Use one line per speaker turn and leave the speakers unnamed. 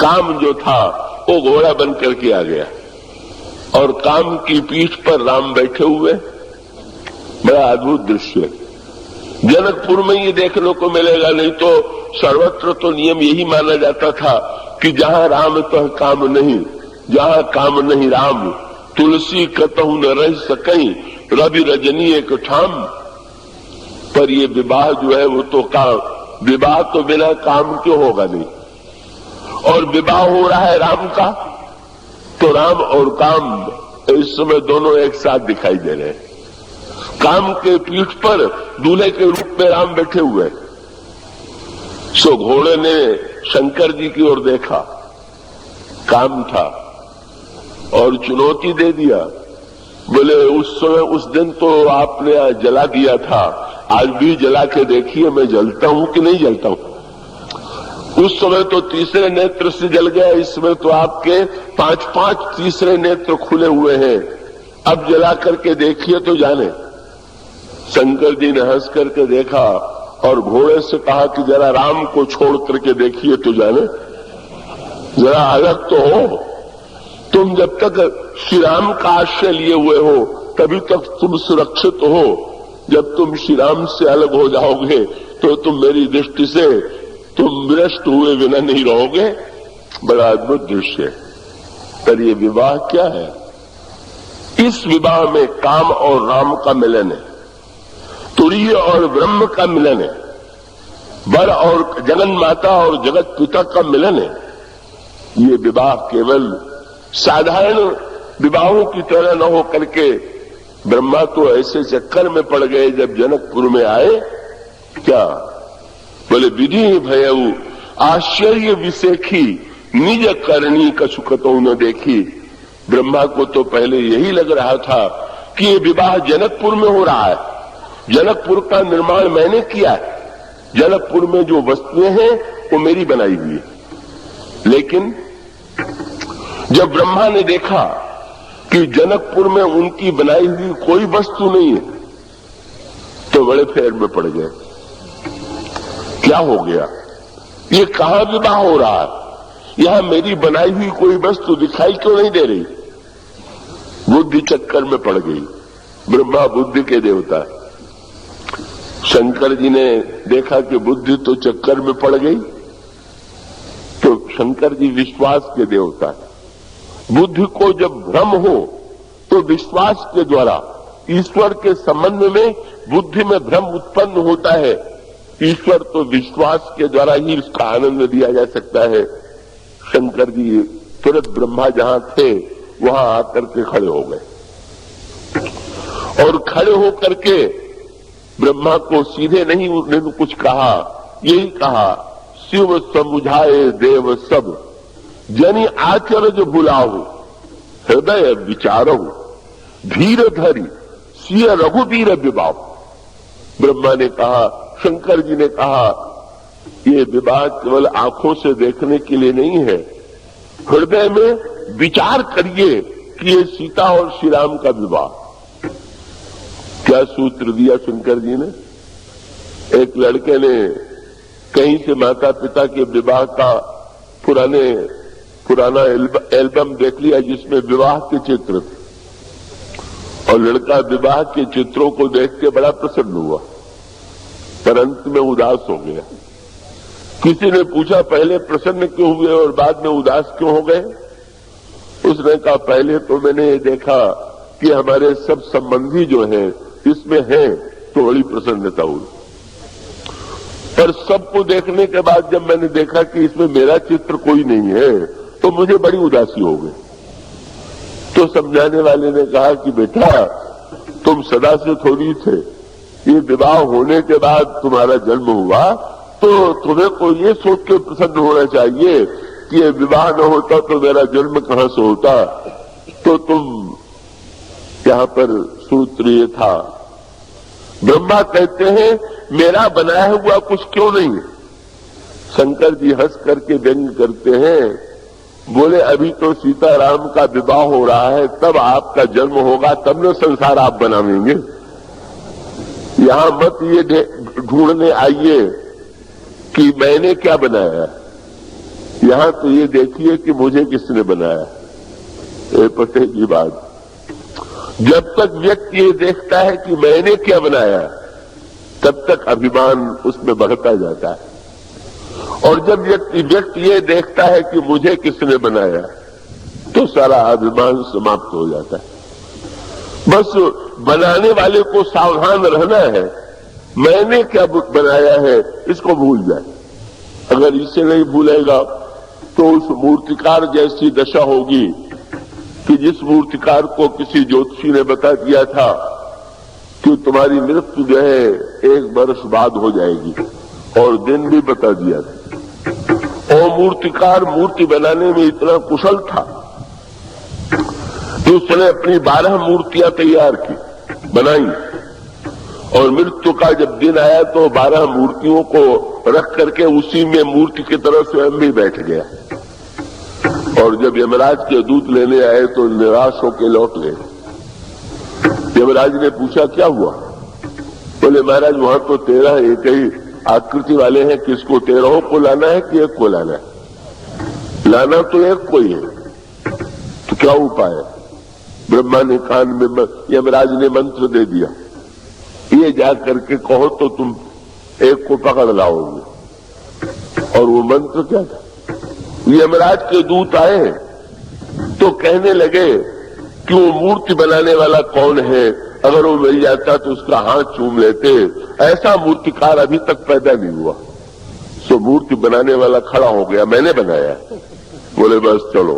काम जो था वो घोड़ा बन करके आ गया और काम की पीठ पर राम बैठे हुए। बड़ा अद्भुत दृश्य। जनकपुर में ये देखने को मिलेगा, नहीं तो सर्वत्र तो नियम यही माना जाता था कि जहां राम तह काम नहीं, जहां काम नहीं राम, तुलसी कतहु न रह सकई, रवि रजनी एक ठाम। पर ये विवाह जो है वो तो काम, विवाह तो बिना काम के होगा नहीं, और विवाह हो रहा है राम का, तो राम और काम इस समय दोनों एक साथ दिखाई दे रहे हैं। काम के पीठ पर दूल्हे के रूप में राम बैठे हुए। सो घोड़े ने शंकर जी की ओर देखा, काम था, और चुनौती दे दिया। बोले उस समय, उस दिन तो आपने जला दिया था, आज भी जला के देखिए मैं जलता हूं कि नहीं जलता हूं। उस समय तो तीसरे नेत्र से जल गया, इस समय तो आपके 5-5 तीसरे नेत्र खुले हुए हैं, अब जला करके देखिए तो जाने। शंकर जी ने हंस करके देखा और घोड़े से कहा कि जरा राम को छोड़ करके देखिए तो जाने, जरा अलग तो हो। तुम जब तक श्री राम का आश्रय लिए हुए हो तभी तक तुम सुरक्षित हो, जब तुम श्री राम से अलग हो जाओगे तो तुम मेरी दृष्टि से तुम विनष्ट हुए बिना नहीं रहोगे। बड़ा अद्भुत दृश्य है। पर ये विवाह क्या है? इस विवाह में काम और राम का मिलन है, तुरीय और ब्रह्म का मिलन है, वर और जगन माता और जगत पिता का मिलन है। ये विवाह केवल साधारण विवाहों की तरह न हो करके, ब्रह्मा तो ऐसे चक्कर में पड़ गए जब जनकपुर में आए। क्या बोले? विधि भयऊ आश्चर्य विसेखी, निज करनी कछुकतों न देखी। ब्रह्मा को तो पहले यही लग रहा था कि ये विवाह जनकपुर में हो रहा है, जनकपुर का निर्माण मैंने किया है, जनकपुर में जो वस्तुएं हैं वो मेरी बनाई हुई है। लेकिन जब ब्रह्मा ने देखा कि जनकपुर में उनकी बनाई हुई कोई वस्तु नहीं है, तो बड़े फेर में पड़ गए। क्या हो गया? ये कहां विवाह हो रहा है? यहां मेरी बनाई हुई कोई वस्तु दिखाई क्यों नहीं दे रही? बुद्धि चक्कर में पड़ गई। ब्रह्मा बुद्धि के देवता है। शंकर जी ने देखा कि बुद्धि तो चक्कर में पड़ गई, तो शंकर जी विश्वास के देवता है। बुद्धि को जब भ्रम हो तो विश्वास के द्वारा ईश्वर के संबंध में बुद्धि में भ्रम उत्पन्न होता है। ईश्वर तो विश्वास के द्वारा ही उसका आनंद दिया जा सकता है। शंकर जी तुरंत ब्रह्मा जहां थे वहां आकर के खड़े हो गए, और खड़े होकर के ब्रह्मा को सीधे नहीं उन्होंने कुछ कहा, यही कहा, शिव समुझाए देव सब, जनि आचरज बुलाहु, हृदय विचारहु, धीर धरी सिय रघुवीर विवाह। ब्रह्मा ने कहा, शंकर जी ने कहा, ये विवाह केवल आंखों से देखने के लिए नहीं है, हृदय में विचार करिए कि ये सीता और श्री राम का विवाह। क्या सूत्र दिया शंकर जी ने? एक लड़के ने कहीं से माता पिता के विवाह का पुराना एल्बम देख लिया जिसमें विवाह के चित्र थे, और लड़का विवाह के चित्रों को देख के बड़ा प्रसन्न हुआ, पर अंत में उदास हो गया। किसी ने पूछा, पहले प्रसन्न क्यों हुए और बाद में उदास क्यों हो गए? उसने कहा, पहले तो मैंने ये देखा कि हमारे सब संबंधी जो हैं इसमें हैं, तो बड़ी प्रसन्नता हुई, पर सबको देखने के बाद जब मैंने देखा कि इसमें मेरा चित्र कोई नहीं है तो मुझे बड़ी उदासी हो गई। तो समझाने वाले ने कहा कि बेटा, तुम सदा से थोड़ी थे, ये विवाह होने के बाद तुम्हारा जन्म हुआ तो तुम्हें को ये सोच के प्रसन्न होना चाहिए कि ये विवाह न होता तो मेरा जन्म कहां से होता। तो तुम यहां पर सूत्र ये था, ब्रह्मा कहते हैं मेरा बनाया हुआ कुछ क्यों नहीं है? शंकर जी हंस करके व्यंग करते हैं, बोले अभी तो सीताराम का विवाह हो रहा है, तब आपका जन्म होगा, तब न संसार आप बनावेंगे। यहां मत ये ढूंढने आइए कि मैंने क्या बनाया, यहां तो ये देखिए कि मुझे किसने बनाया, ये पते की बात। जब तक व्यक्ति ये देखता है कि मैंने क्या बनाया, तब तक अभिमान उसमें बढ़ता जाता है। और जब व्यक्ति ये देखता है कि मुझे किसने बनाया, तो सारा अभिमान समाप्त हो जाता है। बस बनाने वाले को सावधान रहना है, मैंने क्या बनाया है इसको भूल जाए। अगर इसे नहीं भूलेगा तो उस मूर्तिकार जैसी दशा होगी कि जिस मूर्तिकार को किसी ज्योतिषी ने बता दिया था कि तुम्हारी मृत्यु जो है 1 वर्ष बाद हो जाएगी, और दिन भी बता दिया था। और मूर्तिकार मूर्ति बनाने में इतना कुशल था कि उसने अपनी 12 मूर्तियां तैयार की, बनाई, और मृत्यु का जब दिन आया तो 12 मूर्तियों को रख करके उसी में मूर्ति की तरह स्वयं भी बैठ गया। और जब यमराज के दूत लेने आए तो निराश होकर लौट गए। यमराज ने पूछा क्या हुआ? बोले महाराज वहां तो 13 एक ही आकृति वाले हैं, किसको 13 को लाना है कि एक को लाना है? लाना तो एक को ही है, तो क्या उपाय है? ब्रह्मा ने कान में यमराज ने मंत्र दे दिया, ये जा करके कहो तो तुम एक को पकड़ लाओगे। और वो मंत्र क्या था? यमराज के दूत आए तो कहने लगे कि वो मूर्ति बनाने वाला कौन है, अगर वो मिल जाता तो उसका हाथ चूम लेते। ऐसा मूर्तिकार अभी तक पैदा नहीं हुआ। सो मूर्ति बनाने वाला खड़ा हो गया, मैंने बनाया। बोले बस चलो।